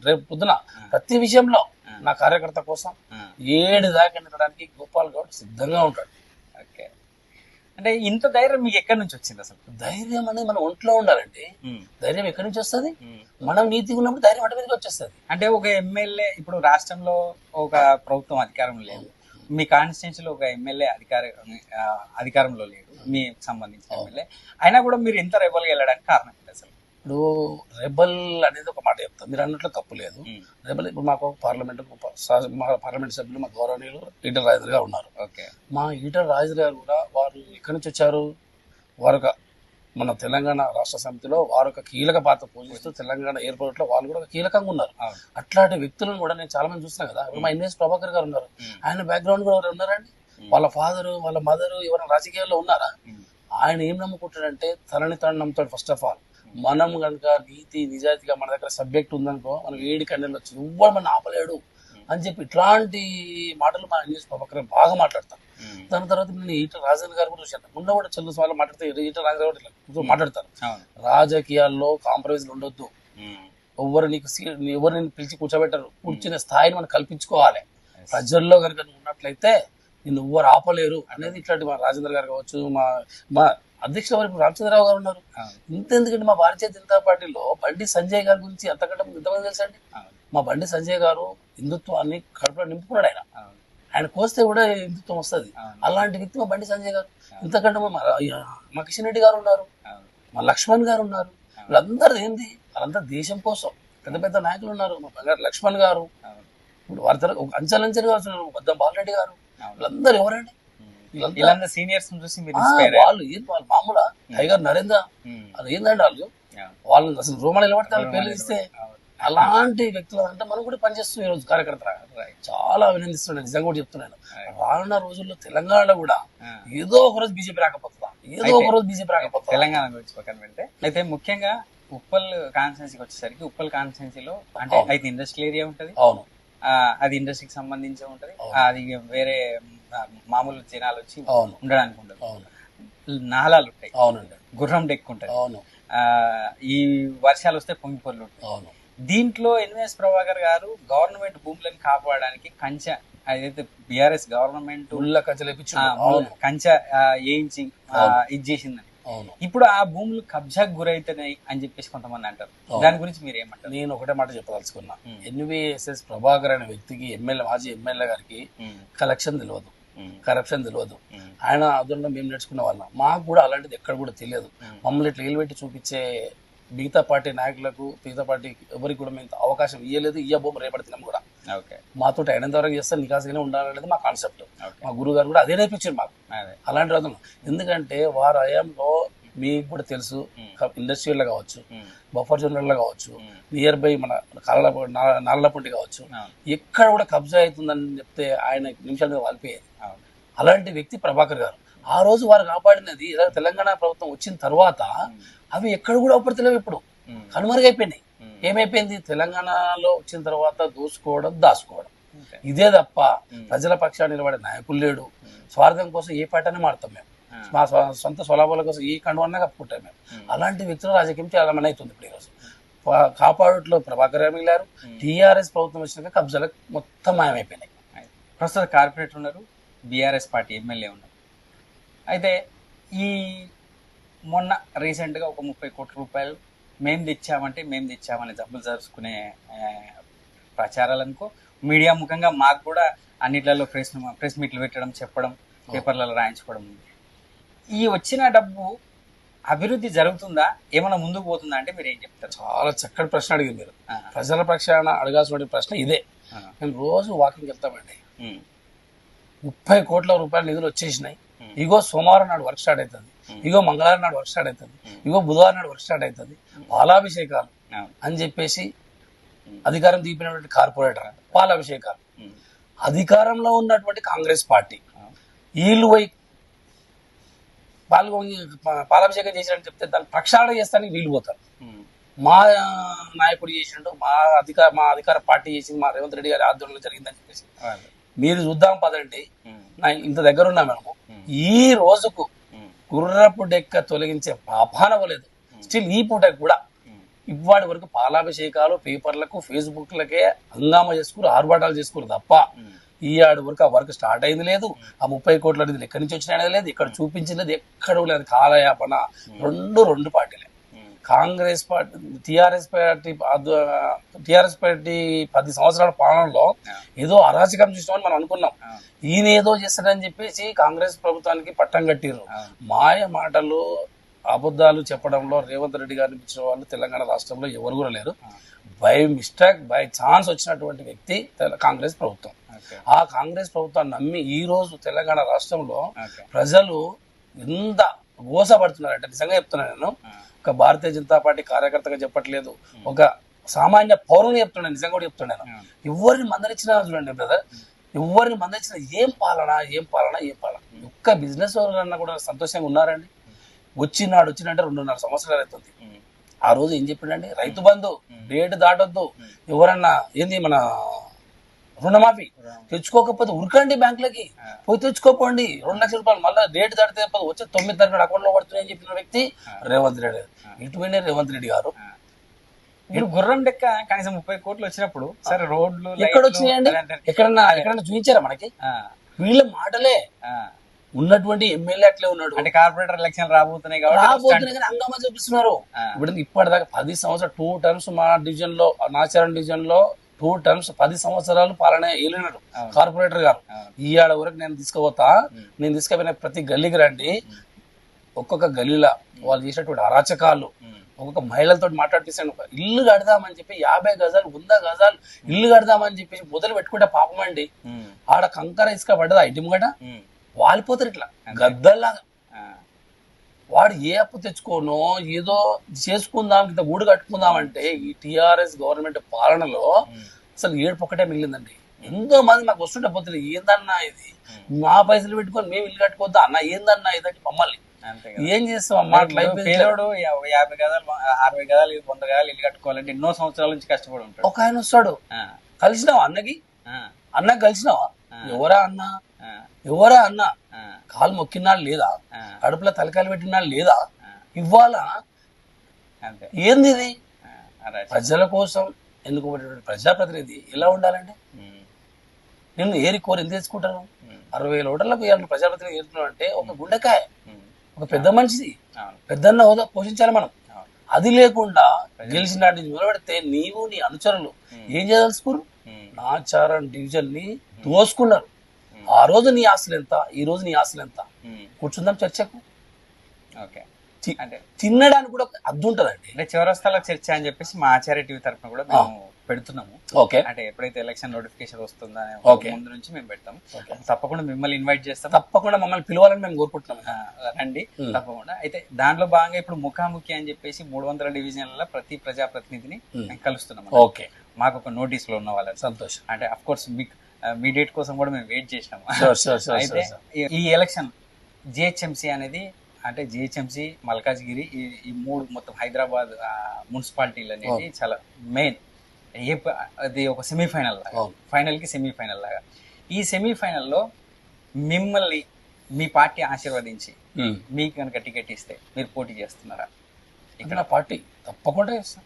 రేపు పొద్దున ప్రతి విషయంలో నా కార్యకర్త కోసం 7 దాకా నిలడానికి గోపాల్ గౌడ్ సిద్ధంగా ఉంటాడు. అంటే ఇంత ధైర్యం మీకు ఎక్కడి నుంచి వచ్చింది? అసలు ధైర్యం అనేది మన ఒంట్లో ఉండాలండి. ధైర్యం ఎక్కడి నుంచి వస్తుంది? మనం నీతిగా ఉన్నప్పుడు ధైర్యం ఆటోమేటిక్గా వచ్చేస్తుంది. అంటే ఒక ఎమ్మెల్యే ఇప్పుడు రాష్ట్రంలో ఒక ప్రభుత్వం అధికారం లేదు, మీ కాన్స్టిట్యున్సీలో ఒక ఎమ్మెల్యే అధికారంలో లేడు, మీకు సంబంధించిన ఎమ్మెల్యే అయినా కూడా మీరు ఇంత రెబల్గా వెళ్ళడానికి కారణం ఏంటి అసలు? ఇప్పుడు రెబల్ అనేది ఒక మాట చెప్తాం, మీరు అన్నట్లు తప్పు లేదు. రెబల్ ఇప్పుడు మాకు పార్లమెంట్ సభ్యులు మా గౌరవనీయులు ఈటల రాజేంద్ర గారు ఉన్నారు. మా ఈటల రాజేంద్ర గారు కూడా వారు ఎక్కడి నుంచి వచ్చారు? వారు మన తెలంగాణ రాష్ట్ర సమితిలో వారు ఒక కీలక పాత్ర పోషిస్తూ తెలంగాణ ఏర్పాటులో వాళ్ళు కూడా కీలకంగా ఉన్నారు. అట్లాంటి వ్యక్తులను కూడా నేను చాలా మంది చూస్తున్నా కదా. మా ఎన్ఎస్ ప్రభాకర్ గారు ఉన్నారు, ఆయన బ్యాక్గ్రౌండ్ కూడా ఎవరు ఉన్నారండి? వాళ్ళ ఫాదరు వాళ్ళ మదరు ఎవరైనా రాజకీయాల్లో ఉన్నారా? ఆయన ఏం నమ్ముకుంటాడంటే తనని తాను నమ్ముతాడు. ఫస్ట్ ఆఫ్ ఆల్ మనం కనుక నీతి నిజాయితీగా మన దగ్గర సబ్జెక్ట్ ఉందనుకో మనం 7 కన్నెలు వచ్చి ఎవ్వరు మన ఆపలేడు అని చెప్పి ఇట్లాంటి మాటలు మా ఎన్ఎస్ ప్రభాకర్ బాగా మాట్లాడతారు. దాని తర్వాత నేను ఈటల రాజేంద్ర గారు కూడా చూశాను, ఉన్న కూడా చెల్లు వాళ్ళు మాట్లాడితే ఈటల రాజేంద్ర గారు మాట్లాడతారు. రాజకీయాల్లో కాంప్రమైజ్లు ఉండొద్దు, ఎవరు పిలిచి కూర్చోబెట్టారు, కూర్చునే స్థాయిని మనం కల్పించుకోవాలి. ప్రజల్లో కనుక నువ్వు ఉన్నట్లయితే నిన్ను ఎవ్వరు ఆపలేరు అనేది ఇట్లాంటి మా రాజేంద్ర గారు కావచ్చు, మా అధ్యక్షుల వారు రామచంద్రరావు గారు ఉన్నారు. ఎందుకంటే మా భారతీయ జనతా పార్టీలో బండి సంజయ్ గారి గురించి అంతకంటే ఇంతమంది తెలుసండి. మా బండి సంజయ్ గారు హిందుత్వాన్ని కడుపులో నింపుకున్నాడు. ఆయన కోస్తే కూడా హిందుత్వం వస్తుంది. అలాంటి వ్యక్తి మా బండి సంజయ్ గారు. ఇంతకంటే మా కిషన్ రెడ్డి గారు ఉన్నారు, మా లక్ష్మణ్ గారు ఉన్నారు. వీళ్ళందరూ ఏంది, వాళ్ళంతా దేశం కోసం పెద్ద పెద్ద నాయకులు ఉన్నారు. మా బంగారు లక్ష్మణ్ గారు, ఇప్పుడు వారి తర్వాత అంచెలంచెలుగా వస్తున్నారు వద్ద బాలరెడ్డి గారు. వీళ్ళందరూ ఎవరండి? సీనియర్స్ వాళ్ళు మామూలు టైగర్ నరేంద్ర అది ఏందండి వాళ్ళు అసలు రోమాలు నిలబడితే వాళ్ళు పెళ్లి ఇస్తే అలాంటి వ్యక్తులు అంటే మనం కూడా పనిచేస్తున్నాం ఈ రోజు కార్యకర్త. చాలా అభినందిస్తున్నాను, నిజంగా కూడా చెప్తున్నాను. రానున్న రోజుల్లో తెలంగాణలో కూడా ఏదో ఒక రోజు బీజేపీ రాకపోతుందా, ఏదో ఒక రోజు బీజేపీ రాకపోతుందా తెలంగాణ గురించి పక్కన పెడితే. అయితే ముఖ్యంగా ఉప్పల్ కాన్స్టిట్యున్సీకి వచ్చేసరికి ఉప్పల్ కాన్స్టిట్యున్సీలో అంటే అయితే ఇండస్ట్రియల్ ఏరియా ఉంటది. అవును, అది ఇండస్ట్రీకి సంబంధించి ఉంటది. అది వేరే మామూలు జనాలు వచ్చి ఉండడానికి ఉండదు. నాలాలు ఉంటాయి, అవునండి, గుర్రం డెక్ ఉంటుంది, అవును, ఈ వర్షాలు వస్తే పొంగి పొర్లు ఉంటాయి. అవును. దీంట్లో ఎన్ఎస్ ప్రభాకర్ గారు గవర్నమెంట్ భూములను కాపాడడానికి కంచె, అదైతే బిఆర్ఎస్ గవర్నమెంట్ ఉళ్ళ అవును, కంచె వేయించి ఇది చేసిందని. అవును. ఇప్పుడు ఆ భూములు కబ్జాకు గురైతున్నాయి అని చెప్పేసి కొంతమంది అంటారు. దాని గురించి మీరు ఏమంటారు? నేను ఒకటే మాట చెప్పదలుచుకున్నా. ఎన్విఎస్ఎస్ ప్రభాకర్ అనే వ్యక్తికి మాజీ ఎమ్మెల్యే గారికి కలెక్షన్ తెలియదు, కరప్షన్ తెలియదు. ఆయన ఆధ్వర్యంలో మేము నేర్చుకునే వాళ్ళం. మాకు కూడా అలాంటిది ఎక్కడ కూడా తెలియదు. మమ్మల్ని ఇట్లా ఏలు పెట్టి చూపించే మిగతా పార్టీ నాయకులకు, మిగతా పార్టీ ఎవరికి కూడా మేము అవకాశం ఇవ్వలేదు, ఇవ్వబోము, రేపడుతున్నాం కూడా. మాతో అయినంత వరకు చేస్తే నికాసుగానే ఉండాలనేది మా కాన్సెప్ట్. మా గురువు గారు కూడా అదే నేర్పించారు మాకు. అలాంటి రోజు ఎందుకంటే వారి హయాంలో మీకు కూడా తెలుసు, ఇండస్ట్రియల్ కావచ్చు, బఫర్ జోన్లలో కావచ్చు, నియర్ బై మన నార్లపంటి కావచ్చు, ఎక్కడ కూడా కబ్జా అవుతుందని చెప్తే ఆయన నిమిషాల మీద వాలిపోయేది. అలాంటి వ్యక్తి ప్రభాకర్ గారు. ఆ రోజు వారు కాపాడినది తెలంగాణ ప్రభుత్వం వచ్చిన తర్వాత అవి ఎక్కడ కూడా ఉపరితలేవు, ఇప్పుడు కనుమరుగైపోయినాయి. ఏమైపోయింది? తెలంగాణలో వచ్చిన తర్వాత దోసుకోవడం, దాచుకోవడం, ఇదే తప్ప ప్రజల పక్షాన్ని నిలబడే నాయకులు లేడు. స్వార్థం కోసం ఏ పాటనే మారుతాం మేము, మా సొంత స్వలాభాల కోసం ఈ కండువన్నా కప్పుకుంటాం మేము. అలాంటి వ్యక్తులు రాజకీయం చాలా మంది అవుతుంది ఇప్పుడు. ఈరోజు కాపాడుట్లో ప్రభాకర్ గారు మిగిలారు. టీఆర్ఎస్ ప్రభుత్వం వచ్చినాక కబ్జాలకు మొత్తం మాయమైపోయినాయి. ప్రస్తుత కార్పొరేటర్ ఉన్నారు, బీఆర్ఎస్ పార్టీ ఎమ్మెల్యే ఉన్నారు. అయితే ఈ మొన్న రీసెంట్గా ఒక 30 కోట్ల రూపాయలు మేము తెచ్చామని జబ్బులు జరుచుకునే ప్రచారాలు అనుకో, మీడియా ముఖంగా మాకు కూడా అన్నిట్లలో ప్రెస్ మీట్లు పెట్టడం, చెప్పడం, పేపర్లలో రాయించుకోవడం ఉంది. ఈ వచ్చిన డబ్బు అభివృద్ధి జరుగుతుందా, ఏమైనా ముందుకు పోతుందా అంటే మీరు ఏం చెప్తారు? చాలా చక్కటి ప్రశ్న అడిగింది మీరు. ప్రజల పక్షాన అడగాల్సిన ప్రశ్న ఇదే. మేము రోజు వాకింగ్ వెళ్తామండి. 30 కోట్ల రూపాయల నిధులు వచ్చేసినాయి. ఇగో సోమవారం నాడు వర్క్ స్టార్ట్ అవుతుంది, ఇగో మంగళవారం నాడు వర్క్ స్టార్ట్ అవుతుంది, ఇగో బుధవారం నాడు వర్క్ స్టార్ట్ అవుతుంది. పాలాభిషేకాలు అని చెప్పేసి అధికారం తీపినటువంటి కార్పొరేటర్ పాలాభిషేకాలు. అధికారంలో ఉన్నటువంటి కాంగ్రెస్ పార్టీ వీళ్ళు పోయి పాలాభిషేకం చేసినట్టు చెప్తే దాన్ని ప్రక్షాళన చేస్తానికి వీళ్ళు పోతారు. మా నాయకుడు చేసిండు, మా అధికార పార్టీ చేసింది, మా రేవంత్ రెడ్డి గారి ఆధ్వర్యంలో జరిగిందని చెప్పేసి మీరు చూద్దాం పదండి. ఇంత దగ్గర ఉన్నా మేము. ఈ రోజుకు గుర్రపు డెక్క తొలగించే పాపానవ్వలేదు. స్టిల్ ఈ పూటకు కూడా ఇవాటి వరకు పాలాభిషేకాలు పేపర్లకు, ఫేస్బుక్లకే హంగామా చేసుకుని ఆర్భాటాలు చేసుకుని తప్ప ఈ ఆడు వరకు ఆ వర్క్ స్టార్ట్ అయింది లేదు. ఆ 30 కోట్ల నిధులు ఎక్కడి నుంచి వచ్చినా లేదు, ఇక్కడ చూపించలేదు, ఎక్కడ లేదు. కాలయాపన రెండు పార్టీలే. కాంగ్రెస్ పార్టీ, టిఆర్ఎస్ పార్టీ 10 సంవత్సరాల పాలనలో ఏదో అరాచకం చూసినామని మనం అనుకున్నాం. ఈయన ఏదో చేస్తాడని చెప్పేసి కాంగ్రెస్ ప్రభుత్వానికి పట్టం కట్టిర్రు. మాయ మాటలు, అబద్ధాలు చెప్పడంలో రేవంత్ రెడ్డి గారిని ఇచ్చిన వాళ్ళు తెలంగాణ రాష్ట్రంలో ఎవరు కూడా లేరు. బై మిస్టేక్, బై ఛాన్స్ వచ్చినటువంటి వ్యక్తి కాంగ్రెస్ ప్రభుత్వం. ఆ కాంగ్రెస్ ప్రభుత్వాన్ని నమ్మి ఈ రోజు తెలంగాణ రాష్ట్రంలో ప్రజలు ఎంత గోసపడుతున్నారంటే నిజంగా చెప్తున్నాను నేను. ఒక భారతీయ జనతా పార్టీ కార్యకర్తగా చెప్పట్లేదు, ఒక సామాన్య పౌరుని చెప్తున్నాను, నిజంగా కూడా చెప్తున్నాను. ఎవరిని మందలిచ్చినా చూడండి బ్రదర్, ఎవరిని మందలిచ్చినా ఏం పాలన. ఒక్క బిజినెస్ అన్నా కూడా సంతోషంగా ఉన్నారండి? వచ్చినాడు 2.5 సంవత్సరాలు అవుతుంది. ఆ రోజు ఏం చెప్పిండండి? రైతు బంధు డేట్ దాటొద్దు, ఎవరన్నా ఏంది మన రుణమాఫీ తెచ్చుకోకపోతే ఉరకండి, బ్యాంకులకి పోయి తెచ్చుకోకండి, 2 లక్షల రూపాయలు మళ్ళీ డేట్ దాటితే వచ్చే 9 తారీఖు అకౌంట్ లో పడుతున్నాయని చెప్పిన వ్యక్తి రేవంత్ రెడ్డి. ఇటువైనా రేవంత్ రెడ్డి గారు మీరు గుర్రం లెక్క కనీసం 30 కోట్లు వచ్చినప్పుడు సరే రోడ్లు ఎక్కడ వచ్చినాయండి? ఎక్కడన్నా చూపించారా మనకి? వీళ్ళ మాటలే. ఉన్నటువంటి ఎమ్మెల్యే అట్లే ఉన్నాడు. అంటే కార్పొరేటర్ ఎలక్షన్ రాబోతున్నాయి కాబట్టి హంగామా చూపిస్తున్నారు. ఇప్పుడు ఇప్పటిదాకా 10 సంవత్సరాలు 2 టర్మ్స్ మా డివిజన్ లో, నాచారం డివిజన్ లో 2 టర్మ్స్ 10 సంవత్సరాలు పాలన ఏలినాడు కార్పొరేటర్ గారు. ఈ ఏడ వరకు నేను తీసుకుపోయిన ప్రతి గల్లీకి రండి. ఒక్కొక్క గల్లీలో వాళ్ళు చేసినటువంటి అరాచకాలు, ఒక్కొక్క మహిళలతో మాట్లాడిపిస్తాను. ఇల్లు కడదామని చెప్పి 50 గజాలు 100 గజాలు ఇల్లు కడదామని చెప్పేసి మొదలు పెట్టుకుంటే పాపం అండి. ఆడ కంకర ఇసుక పడ్డదా ఇంటి గట వాలిపోతారు ఇట్లా గద్దల్లాగా. వాడు ఏ అప్పు తెచ్చుకోనో ఏదో చేసుకుందాం, ఇంత గూడు కట్టుకుందామంటే ఈ టిఆర్ఎస్ గవర్నమెంట్ పాలనలో అసలు ఏడుపు ఒకటే మిగిలిందండి. ఎంతో మంది మాకు వస్తుంటే పోతుంది, ఏందన్నా ఇది, మా పైసలు పెట్టుకొని మేము ఇల్లు కట్టుకోవద్దా అన్న, ఏందన్నా ఇదంటే మమ్మల్ని ఏం చేస్తాం అమ్మా. పేదోడు 50 గదాలు 60 గదాలు 100 గదాలు ఇల్లు కట్టుకోవాలంటే ఎన్నో సంవత్సరాల నుంచి కష్టపడి ఉంటాడు. ఒక ఆయన వస్తాడు, కలిసినావా అన్నకి కలిసినావా? ఎవరా అన్న కాలు మొక్కినాడు లేదా? కడుపులో తలకాయలు పెట్టినా లేదా ఇవ్వాలా? అంతే. ఏంది ఇది? రైట్. ప్రజల కోసం ఎన్నుకోబడినటువంటి ప్రజాప్రతినిధి ఎలా ఉండాలంటే నిన్ను ఏరి కోరి ఎందుకు తెచ్చుకుంటాను? 60,000 ఓటర్లకు ఇవాళ ప్రజాప్రతినిధి ఏరుతున్నావు అంటే ఒక గుండెకాయ, ఒక పెద్ద మనిషిది, పెద్దన్న హోదా పోషించాలి మనం. అది లేకుండా గెలిచిన నాటి నిలబెడితే నీవు నీ అనుచరులు ఏం చేయదలుచుకోరు? నాచారం డివిజన్ ని దోసుకున్నారు. ఆ రోజు నీ ఆస్తులు ఎంత, ఈ రోజు నీ ఆస్తులు ఎంత? కూర్చుందాం చర్చకు. ఓకే. అంటే తినడానికి కూడా అద్దు ఉంటదండి. అంటే చివరస్థల చర్చ అని చెప్పేసి మా ఆచార్య టీవీ తరఫున కూడా మేము పెడుతున్నాము. ఓకే. అంటే ఎప్పుడైతే ఎలక్షన్ నోటిఫికేషన్ వస్తుందో ఓకే. ముందు నుంచి మేము పెడతాం. తప్పకుండా మిమ్మల్ని ఇన్వైట్ చేస్తాం. తప్పకుండా మమ్మల్ని పిలవాలని మేము కోరుకుంటున్నాం. రండి తప్పకుండా. అయితే దాంట్లో భాగంగా ఇప్పుడు ముఖాముఖి అని చెప్పేసి 300 డివిజన్ల ప్రతి ప్రజాప్రతినిధిని మేము కలుస్తున్నాం. ఓకే. మాకు ఒక నోటీస్ లో ఉన్న వాళ్ళని. సంతోషం. అంటే అఫ్ కోర్స్ మీ డేట్ కోసం కూడా మేము వెయిట్ చేసినాము. అయితే ఈ ఎలక్షన్ జిహెచ్ఎంసీ అనేది, అంటే జిహెచ్ఎంసీ, మల్కాజ్గిరి, ఈ మూడు మొత్తం హైదరాబాద్ మున్సిపాలిటీలు అనేది చాలా మెయిన్. అది ఒక సెమీఫైనల్ లాగా, ఫైనల్ కి సెమీఫైనల్ లాగా. ఈ సెమీఫైనల్లో మిమ్మల్ని మీ పార్టీ ఆశీర్వదించి మీకు కనుక టికెట్ ఇస్తే మీరు పోటీ చేస్తున్నారా? ఇక్కడ పార్టీ తప్పకుండా చేస్తాం.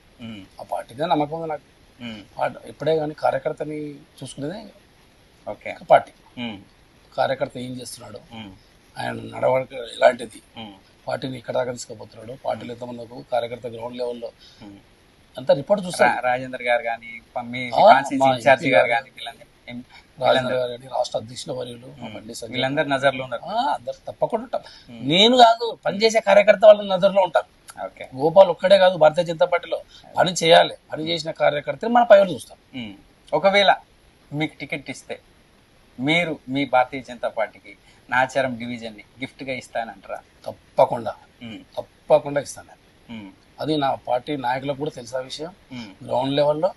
ఆ పార్టీ మీద నమ్మకం ఉంది నాకు. ఎప్పుడే కానీ కార్యకర్తని చూసుకునేదే ఓకే పార్టీ. కార్యకర్త ఏం చేస్తున్నాడు, ఆయన నడవడిక ఎలాంటిది, పార్టీని ఇక్కడ దాకా తీసుకుపోతున్నాడు, పార్టీలో ఎంతమంది కార్యకర్త గ్రౌండ్ లెవెల్లో అంతా రిపోర్ట్ చూస్తారు. రాజేందర్ గారు కానీ, ఇన్ఛార్జి గారు కానీ, రాజేంద్ర గారు కానీ, రాష్ట్ర అధ్యక్షుల వర్యులు వీళ్ళందరూ నజర్లో ఉన్నారు. అందరు తప్పకుండా ఉంటాం. నేను కాదు, పనిచేసే కార్యకర్త వాళ్ళ నజర్లో ఉంటారు. గోపాల్ ఒక్కడే కాదు, భారతీయ జనతా పార్టీలో పని చేయాలి, పని చేసిన కార్యకర్తలు మన పైన చూస్తాం. ఒకవేళ మీకు టికెట్ ఇస్తే మీరు మీ భారతీయ జనతా పార్టీకి నాచారం డివిజన్ ని గిఫ్ట్ గా ఇస్తానంటారా? తప్పకుండా తప్పకుండా ఇస్తాను. అది నా పార్టీ నాయకులకు కూడా తెలుసా విషయం. గ్రౌండ్ లెవెల్లో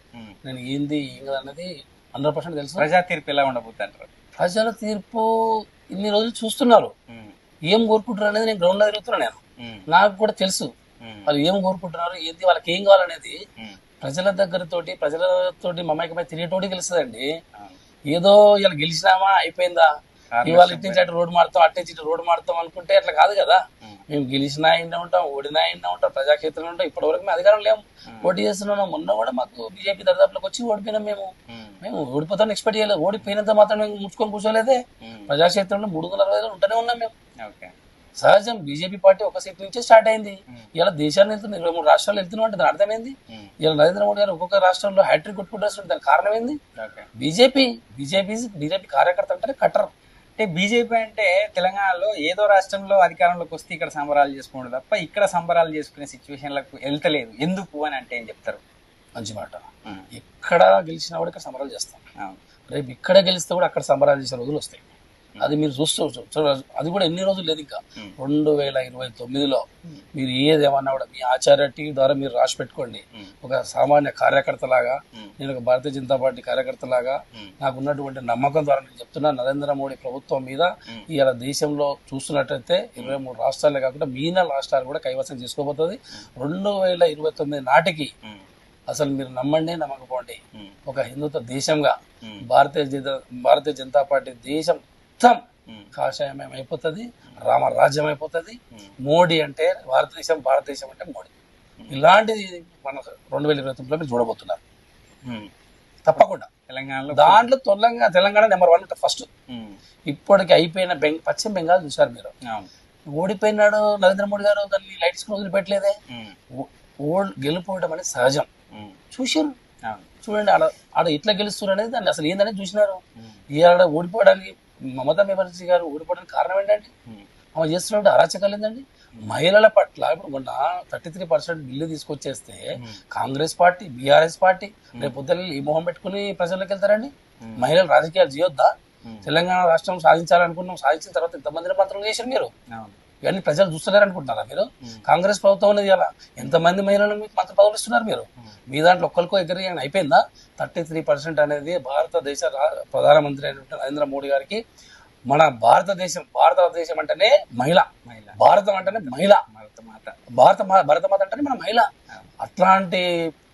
నేను ఏంది ఏం కదా అన్నది 100% తెలుసు. ప్రజా తీర్పు ఎలా ఉండబోతుంటారు? ప్రజల తీర్పు ఇన్ని రోజులు చూస్తున్నారు, ఏం కోరుకుంటున్నారు అనేది నేను గ్రౌండ్ లో తిరుగుతున్నా. నాకు కూడా తెలుసు వాళ్ళు ఏం కోరుకుంటున్నారు, ఏంది వాళ్ళకి ఏం కావాలనేది. ప్రజల ప్రజలతోటి మమైకమై తిరిగేటోటి తెలుస్తుందండి. ఏదో ఇలా గెలిచినామా అయిపోయిందా, ఇవాళ ఇటు నుంచి అటు రోడ్డు మారుతాం, అటు నుంచి ఇటు రోడ్డు మారుతాం అనుకుంటే అట్లా కాదు కదా. మేము గెలిచినా అయినా ఉంటాం, ఓడినా అయినా ఉంటాం, ప్రజాక్షేత్రంలో ఉంటాం. ఇప్పటి వరకు మేము అధికారం లేము, పోటీ చేస్తున్నాం. మొన్న కూడా మాకు బీజేపీ దరిదాపులకు వచ్చి ఓడిపోయినాం. మేము ఓడిపోతాం ఎక్స్పెక్ట్ చేయలేదు. ఓడిపోయినంత మాత్రం మేము ముచ్చుకొని కూర్చోలేదే. ప్రజాక్షేత్రంలో 360 ఉంటూనే ఉన్నాం మేము. సహజం. బీజేపీ పార్టీ ఒక సీట్ నుంచే స్టార్ట్ అయింది. ఇలా దేశాన్ని వెళ్తుంది, 23 రాష్ట్రాలు వెళ్తున్నాం అంటే దాని అర్థమైంది. ఇలా నరేంద్ర మోడీ గారు ఒక్కొక్క రాష్ట్రంలో హ్యాట్రిక్ కొట్టుకుంటారు. దానికి కారణం ఏంది? బీజేపీ కార్యకర్త అంటే కట్టరు. అంటే బీజేపీ అంటే తెలంగాణలో ఏదో రాష్ట్రంలో అధికారంలోకి వస్తే ఇక్కడ సంబరాలు చేసుకోండి తప్ప ఇక్కడ సంబరాలు చేసుకునే సిచ్యువేషన్లకు వెళ్తలేదు. ఎందుకు అని అంటే ఏం చెప్తారు? మంచి మాట. ఎక్కడ గెలిచినా కూడా ఇక్కడ సంబరాలు చేస్తాం. రేపు ఇక్కడ గెలిస్తే కూడా అక్కడ సంబరాలు చేసే రోజులు వస్తాయి. అది మీరు చూస్తూ అది కూడా ఎన్ని రోజులు లేదు. ఇంకా 2029లో మీరు ఏదేమన్నా కూడా మీ ఆచార్య టీవీ ద్వారా మీరు రాసి పెట్టుకోండి. ఒక సామాన్య కార్యకర్త లాగా, నేను ఒక భారతీయ జనతా పార్టీ కార్యకర్త లాగా నాకు ఉన్నటువంటి నమ్మకం ద్వారా నేను చెప్తున్నా, నరేంద్ర మోడీ ప్రభుత్వం మీద ఇవాళ దేశంలో చూస్తున్నట్టయితే 23 రాష్ట్రాలే కాకుండా మిగిలిన రాష్ట్రాలు కూడా కైవసం చేసుకోబోతుంది. 2029 నాటికి అసలు మీరు నమ్మండి నమ్మకపోండి, ఒక హిందుత్వ దేశంగా భారతీయ జనతా పార్టీ దేశం మొత్తం కాషాయమయం అయిపోతుంది, రామరాజ్యం అయిపోతుంది. మోడీ అంటే భారతదేశం అంటే మోడీ. ఇలాంటిది మన 2029లో మీరు చూడబోతున్నారు తప్పకుండా. తెలంగాణలో దాంట్లో తెలంగాణ నెంబర్ 1 ఉంటుంది ఫస్ట్. ఇప్పటికి అయిపోయిన పశ్చిమ బెంగాల్ చూసారు మీరు. ఓడిపోయినాడు నరేంద్ర మోడీ గారు, దాన్ని లైట్స్ వదిలిపెట్టలేదే. గెలిపోవడం అనేది సహజం. చూసారు, చూడండి ఆడ ఇట్లా గెలుస్తున్నారు అనేది దాన్ని అసలు ఏందనేది చూసినారు. ఈడ ఓడిపోవడానికి మమతా బెనర్జీ గారు ఓడిపోవడానికి కారణం ఏంటంటే ఆమె చేస్తున్నట్టు అరాచకాలు ఏంటండి. మహిళల పట్ల ఇప్పుడు మొన్న 33% బిల్లు తీసుకొచ్చేస్తే కాంగ్రెస్ పార్టీ, బీఆర్ఎస్ పార్టీ రేపు పొద్దున్న ఈ మొహం పెట్టుకుని ప్రజల్లోకి వెళ్తారండి. మహిళలు రాజకీయాలు చేయొద్దా? తెలంగాణ రాష్ట్రం సాధించాలనుకున్నాం, సాధించిన తర్వాత ఎంతమందిని మంత్రులు చేశారు మీరు? ఇవన్నీ ప్రజలు చూస్తలేరు అనుకుంటున్నారా మీరు? కాంగ్రెస్ ప్రభుత్వం అనేది ఇలా ఎంతమంది మహిళలు మీకు మంత్రి పదవులు ఇస్తున్నారు మీరు? మీ దాంట్లో ఒక్కరికో ఎగరి అయిపోయిందా? 33% అనేది భారతదేశ ప్రధానమంత్రి అయినటువంటి నరేంద్ర మోడీ గారికి మన భారతదేశం అంటేనే మహిళ, భారతం అంటేనే మహిళ, భరతమాత అంటేనే మన మహిళ. అట్లాంటి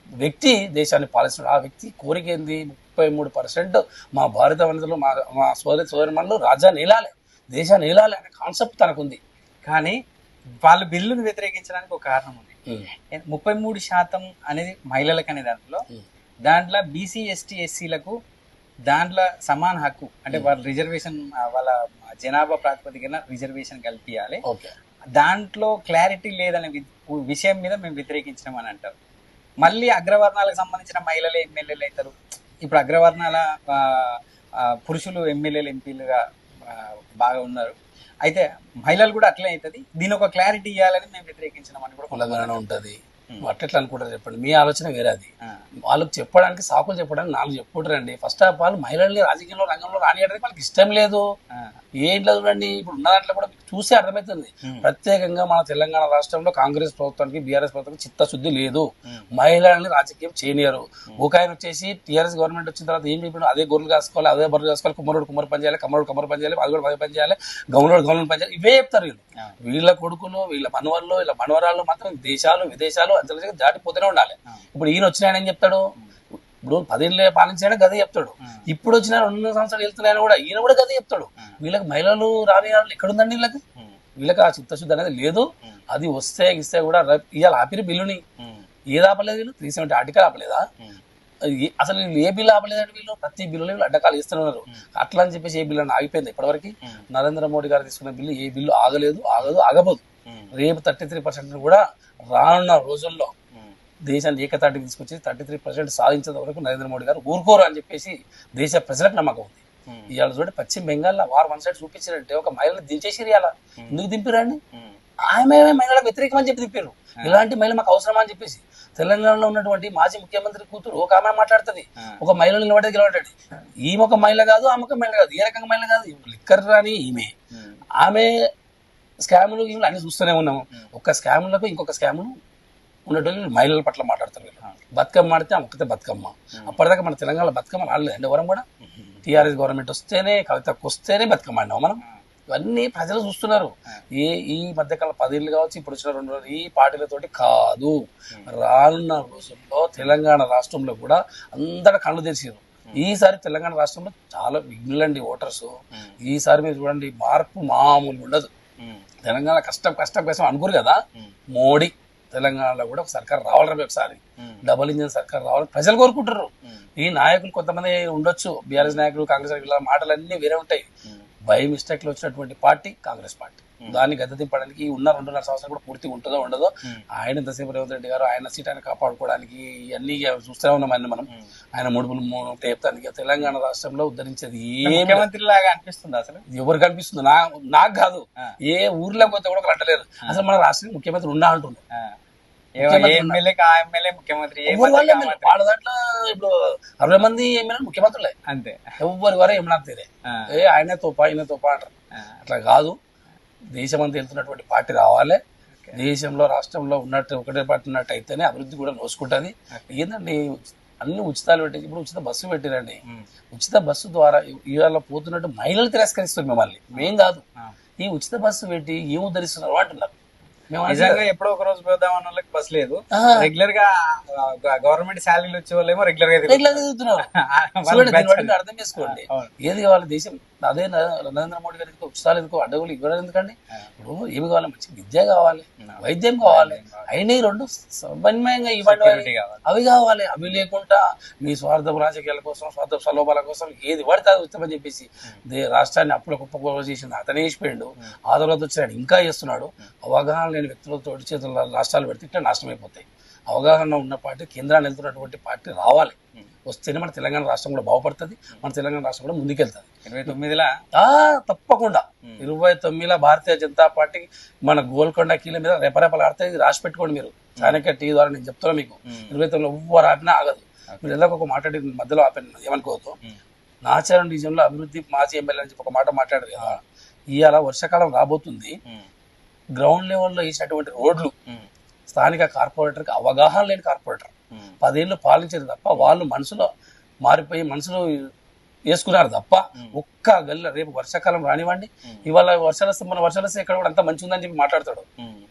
వ్యక్తి దేశాన్ని పాలిస్తున్నాడు. ఆ వ్యక్తి కోరిక ఏంది? 33% మా భారత వనితలు, మా సోదరి సోదరిమణులు రాజ్యాన్ని ఏలాలి, దేశాన్ని ఏలాలి అనే కాన్సెప్ట్ తనకుంది. కానీ వాళ్ళు బిల్లును వ్యతిరేకించడానికి ఒక కారణం ఉంది. 33% అనేది మహిళలకు అనే దాంట్లో బీసీ ఎస్టీ ఎస్సీలకు దాంట్లో సమాన హక్కు అంటే వాళ్ళ రిజర్వేషన్ వాళ్ళ జనాభా ప్రాతిపదికన రిజర్వేషన్ కల్పించాలి. దాంట్లో క్లారిటీ లేదనే విషయం మీద మేము వ్యతిరేకించినాం అని అంటారు. మళ్ళీ అగ్రవర్ణాలకు సంబంధించిన మహిళలే ఎమ్మెల్యేలు అవుతారు. ఇప్పుడు అగ్రవర్ణాల పురుషులు ఎమ్మెల్యేలు ఎంపీలుగా బాగా ఉన్నారు. అయితే మహిళలు కూడా అట్లే అవుతుంది. దీని ఒక క్లారిటీ ఇవ్వాలని మేము వ్యతిరేకించినాం అని కూడా కులగణన ఉంటుంది. అట్లా అనుకుంటారు చెప్పండి, మీ ఆలోచన వేరే. అది వాళ్ళకి చెప్పడానికి సాకులు చెప్పడానికి 4 చెప్పుకుంటారండి. ఫస్ట్ ఆఫ్ ఆల్ మహిళల్ని రాజకీయంలో రంగంలో రానియడానికి వాళ్ళకి ఇష్టం లేదు. ఏంట్లో చూడండి, ఇప్పుడు ఉన్న దాంట్లో కూడా చూస్తే అర్థమవుతుంది. ప్రత్యేకంగా మన తెలంగాణ రాష్ట్రంలో కాంగ్రెస్ ప్రభుత్వానికి బీఆర్ఎస్ ప్రభుత్వానికి చిత్తశుద్ధి లేదు. మహిళల్ని రాజకీయం చేయనియరు. ఒక ఆయన వచ్చేసి టీఆర్ఎస్ గవర్నమెంట్ వచ్చిన తర్వాత ఏం చెప్పాడు, అదే గొర్రెలు కాసుకోవాలి, అదే బర్రెలు కాసుకోవాలి, కుమ్మరోడు పని చేయాలి, కమ్మరోడు పని చేయాలి, అది కూడా పని చేయాలి, గౌనరోడు పని చేయాలి, ఇవే చెప్తారు వీళ్ళు. వీళ్ళ కొడుకులు, వీళ్ళ మనవళ్ళు, వీళ్ళ మనవరాళ్ళు మాత్రం దేశాలు విదేశాలు అంతర్జాతీయ దాటిపోతూనే ఉండాలి. ఇప్పుడు ఈయన వచ్చిన ఆయన ఏం చెప్తాడు, ఇప్పుడు 10 ఏళ్ళు పాలించాడు గదే చెప్తాడు. ఇప్పుడు వచ్చిన 2 సంవత్సరాలు వెళ్తున్నాయని కూడా ఈయన కూడా గదే చెప్తాడు. వీళ్ళకి మహిళలు రాని ఎక్కడుందండి? వీళ్ళకి ఆ చిత్తశుద్ధి అనేది లేదు. అది వస్తే ఇస్తే కూడా ఇవాళ ఆపిరి బిల్లుని ఏది ఆపలేదు వీళ్ళు? 370 ఆర్టికల్ ఆపలేదా? అసలు వీళ్ళు ఏ బిల్లు ఆపలేదండి? వీళ్ళు ప్రతి బిల్లులో వీళ్ళు అడ్డకాలు ఇస్తున్నారు. అట్లా అని చెప్పేసి ఏ బిల్లు అని ఆగిపోయింది ఇప్పటివరకు? నరేంద్ర మోడీ గారు తీసుకున్న బిల్లు ఏ బిల్లు ఆగలేదు, ఆగబోదు. రేపు 33% కూడా రానున్న రోజుల్లో దేశాన్ని ఏకతాటికి తీసుకొచ్చి 33% సాధించేంత వరకు నరేంద్ర మోడీ గారు ఊరుకోరు అని చెప్పేసి దేశ ప్రజలకు నమ్మకం ఉంది. ఇవాళ చూడండి, పశ్చిమ బెంగాల్లో వారు 1 సైడ్ చూపించారంటే ఒక మహిళను దించేసి ఇవాళ ఎందుకు దింపిరండి? ఆమె మహిళలకు వ్యతిరేకం అని చెప్పి దింపారు. ఇలాంటి మహిళ మాకు అవసరమా అని చెప్పేసి. తెలంగాణలో ఉన్నటువంటి మాజీ ముఖ్యమంత్రి కూతురు ఒక ఆమె మాట్లాడుతుంది, ఒక మహిళలు నిలబడేది. ఈమె ఒక మహిళ కాదు, ఆమె ఒక మహిళ కాదు. ఏ రకంగా మహిళ కాదు? లిక్కర్ రాని ఈమె, ఆమె స్కాములు ఈమె అన్ని చూస్తూనే ఉన్నాము. ఒక స్కాములకు ఇంకొక స్కాములు ఉన్నటువంటి మహిళల పట్ల మాట్లాడతారు వీళ్ళు. బతుకమ్మ ఆడితే ఒక్కతే బతుకమ్మ. అప్పటిదాకా మన తెలంగాణ బతుకమ్మ ఆడలేదండి ఎవరం కూడా. టీఆర్ఎస్ గవర్నమెంట్ వస్తేనే, కవితకు వస్తేనే బతుకమ్మ ఆడినాం మనం. ఇవన్నీ ప్రజలు చూస్తున్నారు. ఈ మధ్యకాలం 10 ఏళ్ళు కావచ్చు, ఇప్పుడు వచ్చిన 2 రోజులు ఈ పార్టీలతోటి కాదు. రానున్న రోజుల్లో తెలంగాణ రాష్ట్రంలో కూడా అందరూ కళ్ళు తెరిచారు. ఈసారి తెలంగాణ రాష్ట్రంలో చాలా విఘ్నులండి ఓటర్స్. ఈసారి మీరు చూడండి, మార్పు మామూలు ఉండదు. తెలంగాణ కష్టం అనుకోరు కదా. మోడీ తెలంగాణలో కూడా ఒక సర్కార్ రావాలని, ఒకసారి డబుల్ ఇంజిన్ సర్కార్ రావాలని ప్రజలు కోరుకుంటారు. ఈ నాయకులు కొంతమంది ఉండొచ్చు, బీఆర్ఎస్ నాయకులు, కాంగ్రెస్ నాయకులు, మాటలన్నీ వేరే ఉంటాయి. బై మిస్టేక్ లో వచ్చినటువంటి పార్టీ కాంగ్రెస్ పార్టీ. దాన్ని గద్దె దింపడానికి ఉన్న 2.5 సంవత్సరాలు కూడా పూర్తి ఉంటుందో ఉండదో. ఆయన ఇంతసేపు రేవంత్ రెడ్డి గారు ఆయన సీట్ ఆయన కాపాడుకోవడానికి ఇవన్నీ చూస్తూనే ఉన్నాం. మనం ఆయన ముడుపులు చెప్తానికి తెలంగాణ రాష్ట్రంలో ఉద్ధరించేది ముఖ్యమంత్రి లాగా అనిపిస్తుంది. అసలు ఎవరికి అనిపిస్తుంది? నాకు కాదు, ఏ ఊర్లో పోతే కూడా ఒకరు అంటలేరు. అసలు మన రాష్ట్రానికి ముఖ్యమంత్రి ఉన్నా అంటున్నారు. వాళ్ళ దాంట్లో ఇప్పుడు 60 మంది ఎమ్మెల్యేలు ముఖ్యమంత్రులే అంతే. ఎవరి వారే ఏమన్నా తీరే ఆయనే తోపా అంటారు. అట్లా కాదు. దేశమంతా వెళ్తున్నటువంటి పార్టీ రావాలి. దేశంలో రాష్ట్రంలో ఉన్నట్టు ఒకటే పార్టీ ఉన్నట్టు అయితేనే అభివృద్ధి కూడా నోసుకుంటుంది. ఏంటండి, అన్ని ఉచితాలు పెట్టి, ఇప్పుడు ఉచిత బస్సు పెట్టిరండి. ఉచిత బస్సు ద్వారా ఇవాళ పోతున్నట్టు మహిళలు తిరస్కరిస్తారు మిమ్మల్ని, మేం కాదు. ఈ ఉచిత బస్సు పెట్టి ఏం ఉద్ధరిస్తున్నారు అంటున్నారు. నిజంగా ఎప్పుడో ఒక రోజు పోదాం అన్న వాళ్ళకి బస్ లేదు. రెగ్యులర్ గా గవర్నమెంట్ శాలరీలు వచ్చే వాళ్ళేమో రెగ్యులర్ గా తిరుగుతున్నారు. అర్థం చేసుకోండి, ఏది కావాలి దేశం. అదే నరేంద్ర మోడీ గారికి ఉచితాలు ఎందుకు, అడ్డగోలు ఇవ్వడం ఎందుకండి? ఇప్పుడు ఏమి కావాలి? మంచి విద్య కావాలి, వైద్యం కావాలి. అయినా 2 సమన్వయంగా ఇవ్వండి. అవి కావాలి. అవి లేకుండా మీ స్వార్థ రాజకీయాల కోసం, స్వార్థ ప్రలోభాల కోసం ఏది పడితే అది ఉత్తమని చెప్పేసి రాష్ట్రాన్ని అప్పుల కుప్ప చేసింది అతనే వేసిపోయాడు. ఆ తర్వాత వచ్చాడు ఇంకా చేస్తున్నాడు. అవగాహన లేని వ్యక్తులతో చేతుల రాష్ట్రాలు పెడితే ఇట్లా నాశనం అయిపోతాయి. అవగాహన ఉన్న పార్టీ, కేంద్రాన్ని వెళ్తున్నటువంటి పార్టీ రావాలి. వస్తేనే మన తెలంగాణ రాష్ట్రం కూడా బాగుపడుతుంది, మన తెలంగాణ రాష్ట్రం కూడా ముందుకెళ్తుంది. 29లో తప్పకుండా 29లో భారతీయ జనతా పార్టీ మన గోల్కొండ కీల మీద రెపరెపలు ఆడితే రాసి పెట్టుకోండి. మీరు చాణక్య టీ ద్వారా నేను చెప్తున్నా మీకు, 29లో ఎవ్వరు ఆపినా ఆగదు. మీరు ఎలా ఒక మాట్లాడి మధ్యలో ఆపాను ఏమనుకోవద్దు. నాచారం డివిజన్ లో అభివృద్ధి మాజీ ఎమ్మెల్యే అని చెప్పి ఒక మాట మాట్లాడారు కదా. ఇవాళ వర్షాకాలం రాబోతుంది. గ్రౌండ్ లెవెల్లో వేసినటువంటి రోడ్లు స్థానిక కార్పొరేటర్కి అవగాహన లేని కార్పొరేటర్ 10 ఏళ్ళు పాలించేది తప్ప వాళ్ళు మనసులో మారిపోయి మనసులో వేసుకున్నారు తప్ప ఒక్క గల్ల. రేపు వర్షాకాలం రానివ్వండి, ఇవాళ వర్షాలు వస్తే మన వర్షాలు వస్తే ఇక్కడ కూడా అంత మంచి ఉందని చెప్పి మాట్లాడతాడు.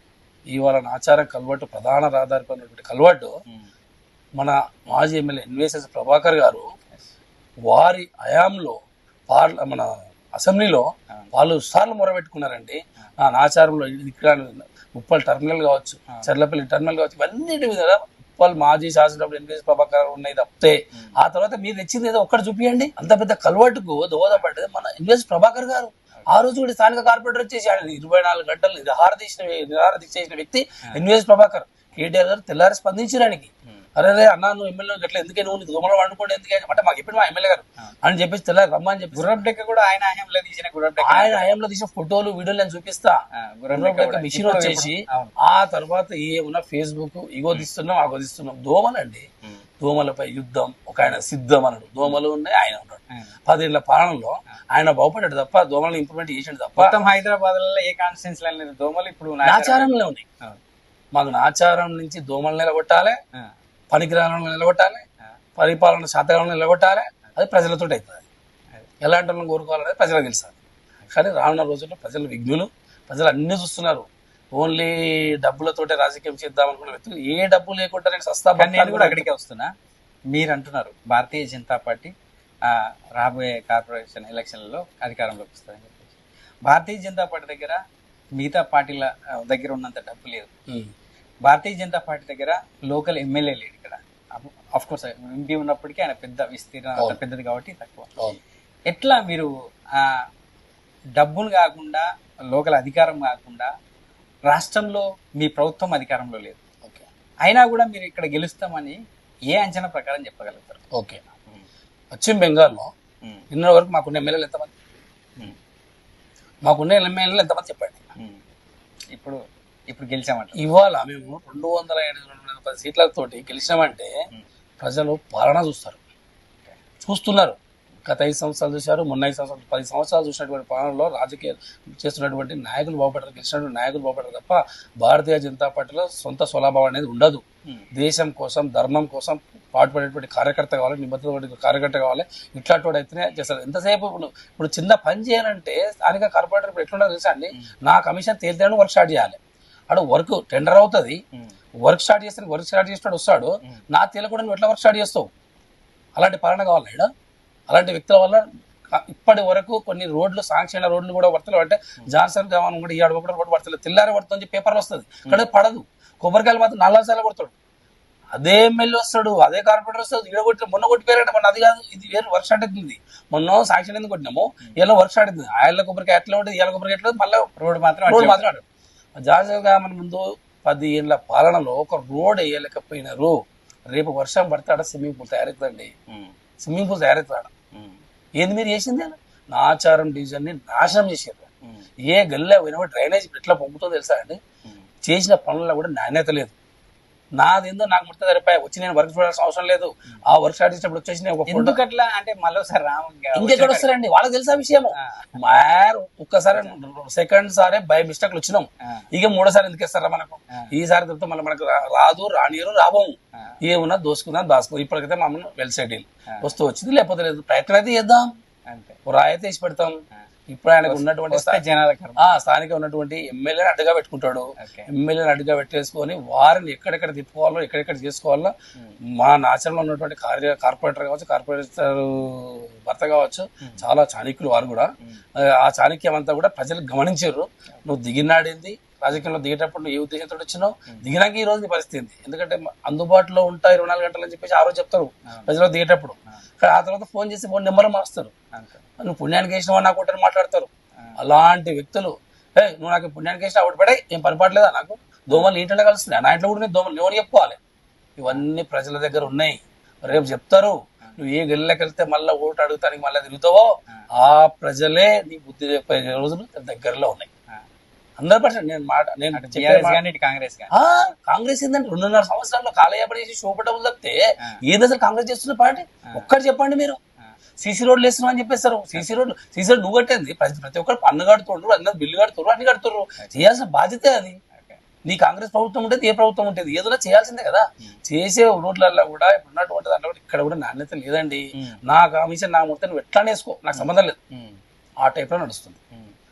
ఇవాళ నాచారం కల్వర్టు, ప్రధాన రహదారిపైనటువంటి కల్వర్టు మన మాజీ ఎమ్మెల్యే ఎన్విఎస్ఎస్ ప్రభాకర్ గారు వారి హయాంలో మన అసెంబ్లీలో వాళ్ళు సార్లు మొరబెట్టుకున్నారండి. నా ఆచారంలో ఇక్కడ ఉప్పల్ టర్మినల్ కావచ్చు, చర్లపల్లి టర్మినల్ కావచ్చు, ఇవన్నిటి మీద ఉప్పల్ మాజీ శాసనసభ్యులు ఎన్వీఎస్ ప్రభాకర్ ఉన్నాయి తప్పితే ఆ తర్వాత మీరు తెచ్చింది ఏదో ఒక్కటి చూపియండి. అంత పెద్ద కలవాటుకు దోహదపడ్డది మన ఎన్వీఎస్ ప్రభాకర్ గారు. ఆ రోజు కూడా స్థానిక కార్పొరేటర్ వచ్చేసి ఆయన 24 గంటలు నిరాహార దీక్ష చేసిన వ్యక్తి ఎన్వీఎస్ ప్రభాకర్. కేటీఆర్ గారు తెల్లారి స్పందించడానికి, అరే అన్నా నువ్వు ఎమ్మెల్యే గట్లా ఎందుకే నువ్వు దొంగలు వండుకోండి ఎందుకే అంటే మాకు చెప్పండి మా ఎమ్మెల్యే గారు అని చెప్పేసి తెల్లారి రమ్మని చెప్పి గుర్రబ్డెక్క కూడా ఆయన హయాంలో తీసిన ఫోటోలు వీడియోలు నేను చూపిస్తా. మిషన్ వచ్చేసి ఆ తర్వాత ఏమున్నా ఫేస్బుక్ ఇగో తీస్తున్నాం అగో తీస్తున్నాం. దోమలండి, దోమలపై యుద్ధం. ఒక ఆయన సిద్ధం అన్నాడు, దోమలు ఉన్నాయి, ఆయన ఉన్నాడు. 10 ఏళ్ల పాలనలో ఆయన బాగుపడ్డాడు తప్ప దోమలను ఇంప్రూవ్మెంట్ చేసాడు తప్ప. మొత్తం హైదరాబాద్ లో ఏ కాన్స్టిట్యూన్సీ లేదు దోమలు. ఇప్పుడు నాచారంలో ఉన్నాయి. మాకు నాచారం నుంచి దోమలు నిలగొట్టాలి, పనికిరాలను నిలగొట్టాలి, పరిపాలన శాతకాలను నిలగొట్టాలి. అది ప్రజలతో అవుతుంది. ఎలాంటి వాళ్ళని కోరుకోవాలనేది ప్రజలకు తెలుస్తుంది. కానీ రానున్న రోజుల్లో ప్రజలు విఘ్నులు, ప్రజలు అన్ని చూస్తున్నారు. ఓన్లీ డబ్బులతోటే రాజకీయం చేద్దాం అనుకున్న వ్యక్తులు ఏ డబ్బు లేకుండా నేను సస్తా నేను కూడా అక్కడికే వస్తున్నా. మీరు అంటున్నారు భారతీయ జనతా పార్టీ రాబోయే కార్పొరేషన్ ఎలక్షన్లలో అధికారంలోకి వస్తుందని చెప్పేసి. భారతీయ జనతా పార్టీ దగ్గర మిగతా పార్టీల దగ్గర ఉన్నంత డబ్బు లేదు. భారతీయ జనతా పార్టీ దగ్గర లోకల్ ఎమ్మెల్యే లేడు ఇక్కడ. ఆఫ్ కోర్స్ ఎంపీ ఉన్నప్పటికీ ఆయన పెద్ద విస్తీర్ణం పెద్దది కాబట్టి తక్కువ. ఎట్లా మీరు డబ్బులు కాకుండా, లోకల్ అధికారం కాకుండా రాష్ట్రంలో మీ ప్రభుత్వం అధికారంలో లేదు, అయినా కూడా మీరు ఇక్కడ గెలుస్తామని ఏ అంచనా ప్రకారం చెప్పగలుగుతారు? ఓకే, పశ్చిమ బెంగాల్లో నిన్న వరకు మాకున్న ఎమ్మెల్యేలు ఎంతమంది, మాకున్న ఎమ్మెల్యేలు ఎంతమంది చెప్పండి. ఇప్పుడు గెలిచామంట. ఇవాళ మేము 250 సీట్లతోటి గెలిచామంటే ప్రజలు పాలన చూస్తున్నారు. గత 5 సంవత్సరాలు చూశారు, మొన్న 5 సంవత్సరాలు 10 సంవత్సరాలు చూసినటువంటి పాలనలో రాజకీయాలు చేస్తున్నటువంటి నాయకులు బాగుపడతారు, గెలిచినటువంటి నాయకులు బాగుపడతారు తప్ప భారతీయ జనతా పార్టీలో సొంత స్వలాభం అనేది ఉండదు. దేశం కోసం, ధర్మం కోసం పాటుపడేటువంటి కార్యకర్త కావాలి, నిబద్ధత కార్యకర్త కావాలి. ఇట్లాంటి వాడు అయితేనే చేస్తారు. ఎంతసేపు ఇప్పుడు చిన్న పని చేయాలంటే స్థానిక కార్పొరేటర్ ఇప్పుడు ఎట్లుండో తెలుసా అండి, నా కమిషన్ తేలితేనే వర్క్ స్టార్ట్ చేయాలి. అక్కడ వర్క్ టెండర్ అవుతుంది, వర్క్ స్టార్ట్ చేస్తాడు వస్తాడు, నా తేలకుండా నువ్వు ఎట్లా వర్క్ స్టార్ట్ చేస్తావు? అలాంటి పాలన కావాలి ఇక్కడ. అలాంటి వ్యక్తుల వల్ల ఇప్పటి వరకు కొన్ని రోడ్లు శాంక్షన్ రోడ్లు కూడా వర్తలు అంటే జాన్సన్ గమనం కూడా ఈ అడుగు కూడా రోడ్డు వర్తలేదు, తెల్లారి పడుతుంది పేపర్లు వస్తుంది, ఇక్కడ పడదు. కొబ్బరికాయలు మాత్రం 4 సార్లు కొడతాడు. అదే ఎమ్మెల్యే వస్తాడు, అదే కార్పొరేటర్ వస్తాడు, ఇక్కడ కొట్టి మొన్న కొట్టిపోయారంటే మొన్న అది కాదు ఇది వేరు వర్క్ స్టార్ట్ అవుతుంది. మొన్న శాంక్షన్ ఎందుకు కొట్టినాము, ఇలా వర్క్ స్టార్ట్ అవుతుంది. ఆయన కొబ్బరికాయ ఎట్లా ఉంటుంది, ఇలా కొబ్బరికాయ ఎట్లా మళ్ళీ రోడ్డు మాత్రం జాగ్రత్తగా మన ముందు 10 ఏళ్ళ పాలనలో ఒక రోడ్ వేయలేకపోయినారు. రేపు వర్షం పడితే ఆడ స్విమ్మింగ్ పూల్ తయారవుతుందండి, స్విమ్మింగ్ పూల్ తయారవుతాడు. ఏంది మీరు చేసింది? నాచారం డివిజన్ ని నాశనం చేసారు. ఏ గల్లే పోయినా డ్రైనేజ్ ఎట్లా పంపుతుందో తెలుసా అండి. చేసిన పనుల్లో కూడా నాణ్యత లేదు. నాదేందో నాకు ముట్ట సరిపోయి వచ్చి నేను వర్క్ చూడాల్సిన అవసరం లేదు. ఆ వర్క్ స్టార్ట్ చేసినప్పుడు వచ్చేసి ఎందుకట్లా అంటే మళ్ళీ ఇంకెక్కడ వస్తారండి, వాళ్ళకి తెలుసా విషయం. ఒక్కసారి సెకండ్ సారే బై మిస్టేక్ వచ్చినాం, ఇక 3వ సారి ఎందుకు ఇస్తారా మనకు? ఈసారి తప్పితే మళ్ళీ మనకు రాదు, రానియరు, రాబోము. ఏమున్నా దోసుకుందాం, దాచుకుందాం. ఇప్పటికైతే మమ్మల్ని వెల్ సెటిల్ వస్తూ వచ్చింది, లేకపోతే లేదు. ప్రయత్నం అయితే చేద్దాం, రాయితే వేసి పెడతాం. ఇప్పుడు ఆయనకు ఉన్నటువంటి స్థానిక ఉన్నటువంటి ఎమ్మెల్యేని అడ్డుగా పెట్టుకుంటాడు. ఎమ్మెల్యేని అడ్డుగా పెట్టేసుకొని వారిని ఎక్కడెక్కడ తిప్పుకోవాలో, ఎక్కడెక్కడ చేసుకోవాలో మా నాచరంలో ఉన్నటువంటి కార్పొరేటర్ కావచ్చు, కార్పొరేటర్ భర్త కావచ్చు, చాలా చాణక్యులు వారు కూడా. ఆ చాణక్యం అంతా కూడా ప్రజలు గమనించారు. నువ్వు దిగినాడింది రాజకీయంలో దిగేటప్పుడు నువ్వు ఏ ఉద్దేశంతో వచ్చినావు, దిగినాక ఈ రోజు నీ పరిస్థితి. ఎందుకంటే అందుబాటులో ఉంటా 24 గంటలు అని చెప్పేసి ఆ రోజు చెప్తారు ప్రజలు దిగేటప్పుడు. ఆ తర్వాత ఫోన్ చేసి ఫోన్ నెంబర్ మారుస్తారు. నువ్వు పుణ్యానికి వేసినావు నాకు ఒకటి మాట్లాడతారు. అలాంటి వ్యక్తులు నువ్వు నాకు పుణ్యానికి వేసినా ఒకటి పడే ఏం పనిపడలేదా, నాకు దోమలు ఇంట్లో కలుస్తున్నాయి, నా ఇంట్లో కూడా నేను దోమలు ఎవరు చెప్పుకోవాలి. ఇవన్నీ ప్రజల దగ్గర ఉన్నాయి, రేపు చెప్తారు. నువ్వు ఏ గెల్లకి వెళ్తే మళ్ళీ ఓటు అడుగుతానికి మళ్ళీ తిరుగుతావో ఆ ప్రజలే నీ బుద్ధి చెప్పే రోజులు దగ్గరలో ఉన్నాయి. 100%. కాంగ్రెస్ ఏంటంటే 2.5 సంవత్సరాల్లో కాలయాపన చేసి షోపటం తప్పితే ఏది అసలు కాంగ్రెస్ చేస్తున్న పార్టీ ఒక్కటి చెప్పండి. మీరు సీసీ రోడ్లు వేస్తున్నావు అని చెప్పేస్తారు. సీసీ రోడ్ నువ్వు కట్టేది, ప్రతి ఒక్కరు పన్ను కడుతుండ్రు, అందరూ బిల్లు కడుతున్నారు, అన్ని కడుతున్నారు. చేయాల్సిన బాధ్యత అది. నీ కాంగ్రెస్ ప్రభుత్వం ఉంటుంది, ఏ ప్రభుత్వం ఉంటుంది, ఏదైనా చేయాల్సిందే కదా. చేసే రోడ్లలో కూడా ఇప్పుడు ఉన్నటువంటి దాంట్లో ఇక్కడ కూడా నాణ్యత లేదండి. నా కమిషన్ నా మొత్తం నువ్వు ఎట్లా వేసుకో, నాకు సంబంధం లేదు, ఆ టైప్ లో నడుస్తుంది.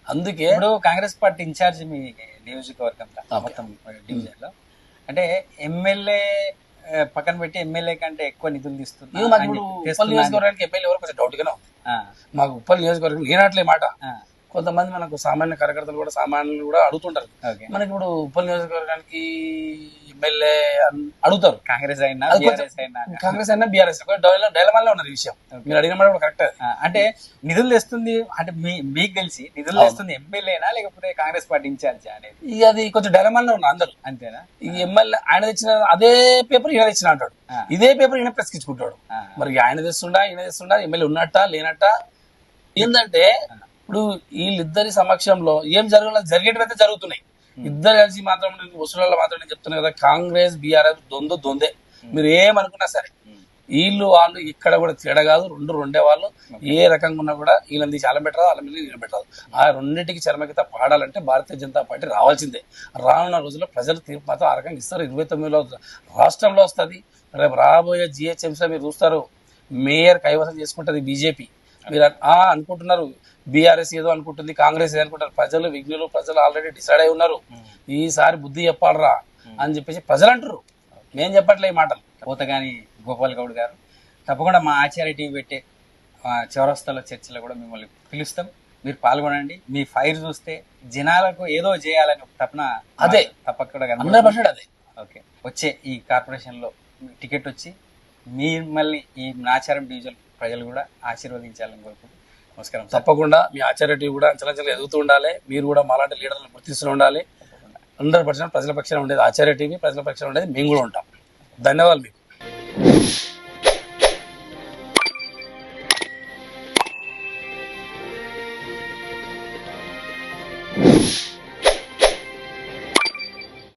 అందుకే ఇప్పుడు కాంగ్రెస్ పార్టీ ఇన్ఛార్జ్ మీ నియోజకవర్గం మొత్తం డివిజన్ లో అంటే ఎమ్మెల్యే పక్కన పెట్టి ఎమ్మెల్యే కంటే ఎక్కువ నిధులు తీస్తున్నా ఇక మాకు ఇప్పుడు ఉప్పల్ నియోజకవర్గానికి ఎమ్మెల్యే ఎవరు కొంచెం డౌట్ గానే ఉంది. మాకు ఉప్పల్ నియోజకవర్గం లేనట్లే మాట. కొంతమంది మనకు సామాన్య కార్యకర్తలు కూడా సామాన్యులు కూడా అడుగుతుంటారు, మనకి ఇప్పుడు ఉప్పల్ నియోజకవర్గానికి ఎమ్మెల్యే అడుగుతారు. కాంగ్రెస్ అయినా కాంగ్రెస్ అయినా బీఆర్ఎస్ డైలమాలో ఉన్నారు ఈ విషయం. మీరు అడిగిన మాట కూడా కరెక్ట్. అంటే నిధులు తెస్తుంది అంటే మీకు తెలిసి నిధులు తెస్తుంది ఎమ్మెల్యేనా లేకపోతే కాంగ్రెస్ పార్టీ ఇన్ఛార్జ్ అనేది? ఇక అది కొంచెం డైలమాలో ఉన్నారు అందరు. అంతేనా? ఈ ఎమ్మెల్యే ఆయన తెచ్చిన అదే పేపర్ ఈయన తెచ్చిన అంటాడు, ఇదే పేపర్ ఈయన ప్రశ్నించుకుంటాడు. మరి ఆయన తెస్తుండా ఈయన తెస్తుండా, ఎమ్మెల్యే ఉన్నట్ట లేనట్ట. ఏంటంటే ఇప్పుడు వీళ్ళిద్దరి సమక్షంలో ఏం జరిగేటైతే జరుగుతున్నాయి. ఇద్దరు కలిసి మాత్రం వసూళ్ళలో మాత్రం నేను చెప్తున్నా కదా, కాంగ్రెస్ బీఆర్ఎస్ దొందే. మీరు ఏమనుకున్నా సరే వీళ్ళు వాళ్ళు ఇక్కడ కూడా తేడా కాదు, రెండే వాళ్ళు. ఏ రకంగా ఉన్నా కూడా వీళ్ళని చాలా బెటర్, వాళ్ళ మీద నిలబెట్టదు. ఆ రెండింటికి చర్మగీత పాడాలంటే భారతీయ జనతా పార్టీ రావాల్సిందే. రానున్న రోజుల్లో ప్రజలు తీర్పు మాత్రం ఆ రకంగా ఇస్తారు. 29లో రాష్ట్రంలో వస్తుంది. రేపు రాబోయే జిహెచ్ఎంసీలో మీరు చూస్తారు, మేయర్ కైవసం చేసుకుంటుంది బీజేపీ. మీరు అనుకుంటున్నారు బీఆర్ఎస్ ఏదో అనుకుంటుంది, కాంగ్రెస్ ఏదో అనుకుంటారు. ప్రజలు విఘ్నులు, ప్రజలు ఆల్రెడీ డిసైడ్ అయి ఉన్నారు. ఈసారి బుద్ధి చెప్పాలరా అని చెప్పేసి ప్రజలు అంటారు. నేను చెప్పట్లే ఈ మాటలు. పోతగాని గోపాల్ గౌడ్ గారు తప్పకుండా మా ఆచార్య టీవీ పెట్టే చౌరస్తాలో చర్చలో కూడా మిమ్మల్ని పిలుస్తాం. మీరు పాల్గొనండి. మీ ఫైర్ చూస్తే జనాలకు ఏదో చేయాలని తప్పన అదే తప్పకుండా 100% అదే. ఓకే, వచ్చే ఈ కార్పొరేషన్ లో టికెట్ వచ్చి మిమ్మల్ని ఈ నాచారం డివిజన్ ప్రజలు కూడా ఆశీర్వదించాలని కోరుకుంటున్నాను. నమస్కారం. తప్పకుండా మీ ఆచార్య టీవీ కూడా అంచలంచలు ఎదుగుతూ ఉండాలి. మీరు కూడా మాలాంటి లీడర్లను గుర్తిస్తూ ఉండాలి. 100% ప్రజల పక్షాన ఉండేది ఆచార్య టీవీ, ప్రజల పక్షాన ఉండేది మేము కూడా ఉంటాం. ధన్యవాదాలు మీకు.